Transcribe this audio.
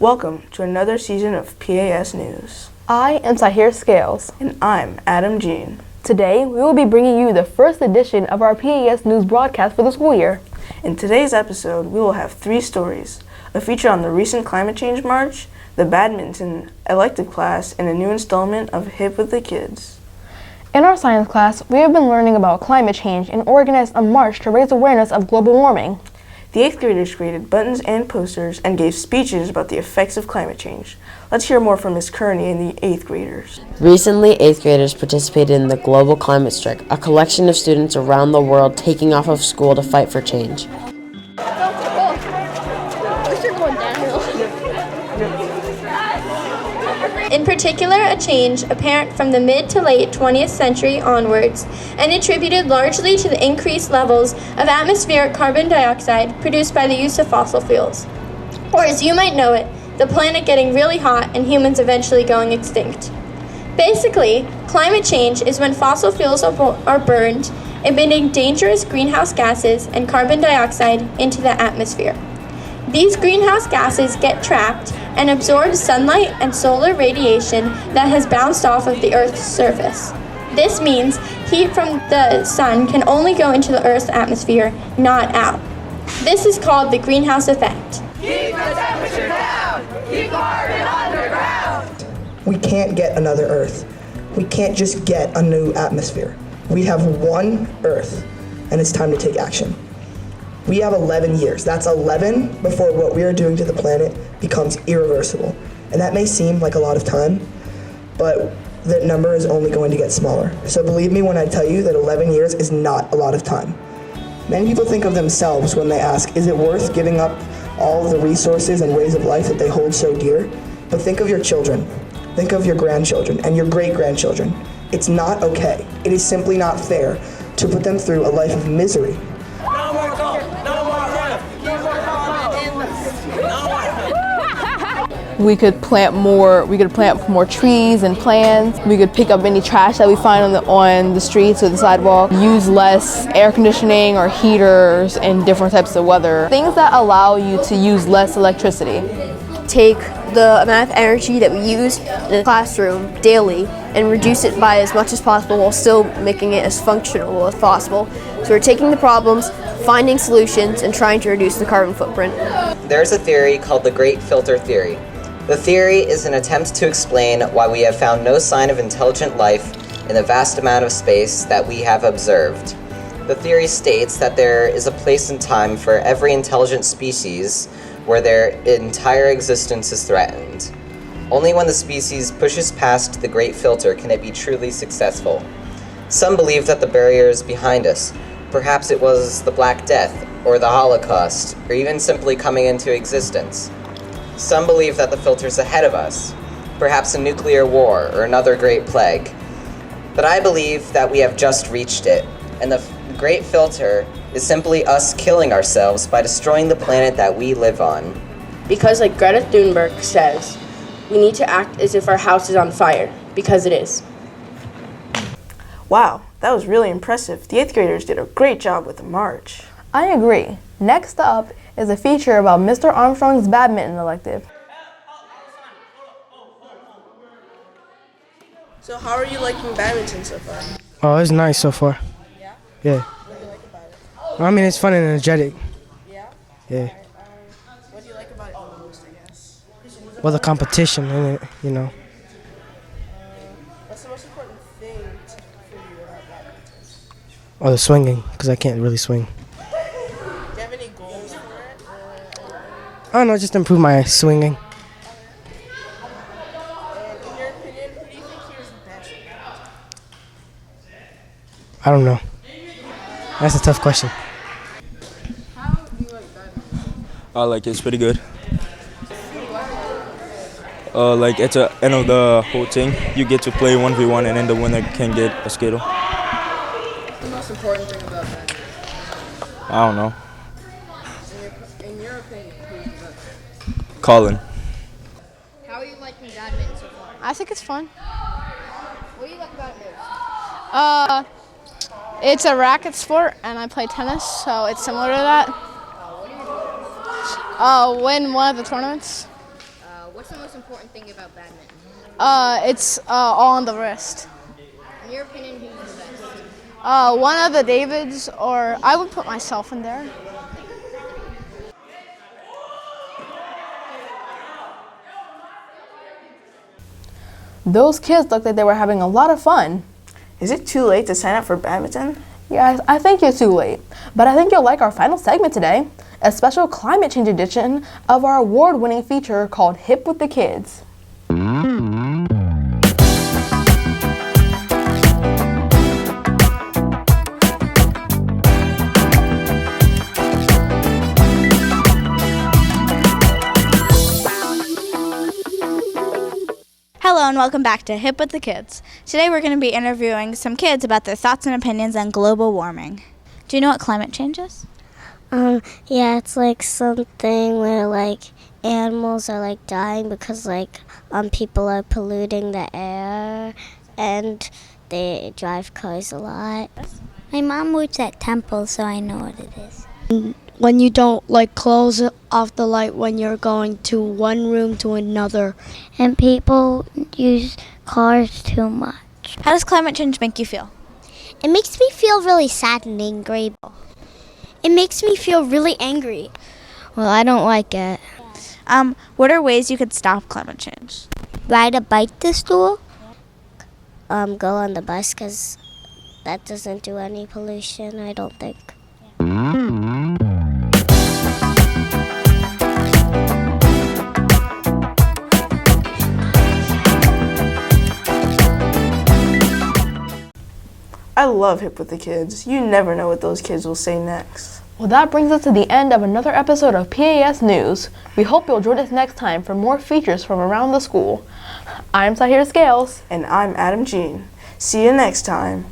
Welcome to another season of PAS News. I am Tahir Scales. And I'm Adam Jean. Today, we will be bringing you the first edition of our PAS News broadcast for the school year. In today's episode, we will have 3 stories, a feature on the recent climate change march, the Badminton Elective class, and a new installment of Hip with the Kids. In our science class, we have been learning about climate change and organized a march to raise awareness of global warming. The 8th graders created buttons and posters and gave speeches about the effects of climate change. Let's hear more from Ms. Kearney and the 8th graders. Recently, 8th graders participated in the Global Climate Strike, a collection of students around the world taking off of school to fight for change. In particular, a change apparent from the mid to late 20th century onwards, and attributed largely to the increased levels of atmospheric carbon dioxide produced by the use of fossil fuels. Or as you might know it, the planet getting really hot and humans eventually going extinct. Basically, climate change is when fossil fuels are burned, emitting dangerous greenhouse gases and carbon dioxide into the atmosphere. These greenhouse gases get trapped and absorb sunlight and solar radiation that has bounced off of the Earth's surface. This means heat from the sun can only go into the Earth's atmosphere, not out. This is called the greenhouse effect. Keep the temperature down! Keep carbon underground! We can't get another Earth. We can't just get a new atmosphere. We have one Earth, and it's time to take action. We have 11 years. That's 11 before what we are doing to the planet becomes irreversible. And that may seem like a lot of time, but that number is only going to get smaller. So believe me when I tell you that 11 years is not a lot of time. Many people think of themselves when they ask, is it worth giving up all the resources and ways of life that they hold so dear? But think of your children. Think of your grandchildren and your great-grandchildren. It's not okay. It is simply not fair to put them through a life of misery. No more coal! No more oil! No more carbon endless! No more! We could plant more trees and plants. We could pick up any trash that we find on the streets or the sidewalk. Use less air conditioning or heaters in different types of weather. Things that allow you to use less electricity. Take the amount of energy that we use in the classroom daily and reduce it by as much as possible while still making it as functional as possible. So we're taking the problems, finding solutions, and trying to reduce the carbon footprint. There's a theory called the Great Filter Theory. The theory is an attempt to explain why we have found no sign of intelligent life in the vast amount of space that we have observed. The theory states that there is a place and time for every intelligent species where their entire existence is threatened. Only when the species pushes past the Great Filter can it be truly successful. Some believe that the barrier is behind us. Perhaps it was the Black Death, or the Holocaust, or even simply coming into existence. Some believe that the filter's ahead of us, perhaps a nuclear war or another great plague. But I believe that we have just reached it, and the Great Filter is simply us killing ourselves by destroying the planet that we live on. Because like Greta Thunberg says, we need to act as if our house is on fire, because it is. Wow, that was really impressive. The 8th graders did a great job with the march. I agree. Next up is a feature about Mr. Armstrong's Badminton Elective. So how are you liking badminton so far? Oh, it's nice so far. Yeah? Yeah. What do you like about it? I mean, it's fun and energetic. Yeah? Yeah. What do you like about it the most, I guess? Well, the competition in it, you know. What's the most important thing for you about badminton? Or the swinging, because I can't really swing. Do you have any goals for it? I don't know, just improve my swinging. And in your opinion, who do you think here is the best? I don't know. That's a tough question. How do you like badminton? It's pretty good. At the end of the whole thing, you get to play 1v1 and then the winner can get a skittle. What's the most important thing about badminton? I don't know. In your opinion, who's the best? Colin. How are you liking badminton so far? I think it's fun. What do you like about it most? It's a racket sport, and I play tennis, so it's similar to that. Win one of the tournaments. think about badminton? It's all on the wrist. In your opinion, who's the best? One of the Davids, or I would put myself in there. Those kids looked like they were having a lot of fun. Is it too late to sign up for badminton? Yeah, I think it's too late. But I think you'll like our final segment today, a special climate change edition of our award-winning feature called Hip with the Kids. Hello and welcome back to Hip with the Kids. Today we're going to be interviewing some kids about their thoughts and opinions on global warming. Do you know what climate change is? Yeah, it's like something where like animals are like dying because like people are polluting the air and they drive cars a lot. My mom works at Temple, so I know what it is. When you don't like close off the light when you're going to one room to another. And people use cars too much. How does climate change make you feel? It makes me feel really sad and angry. It makes me feel really angry. Well, I don't like it. What are ways you could stop climate change? Ride a bike to school. Go on the bus because that doesn't do any pollution, I don't think. I love Hip with the Kids. You never know what those kids will say next. Well, that brings us to the end of another episode of PAS News. We hope you'll join us next time for more features from around the school. I'm Sahira Scales. And I'm Adam Jean. See you next time.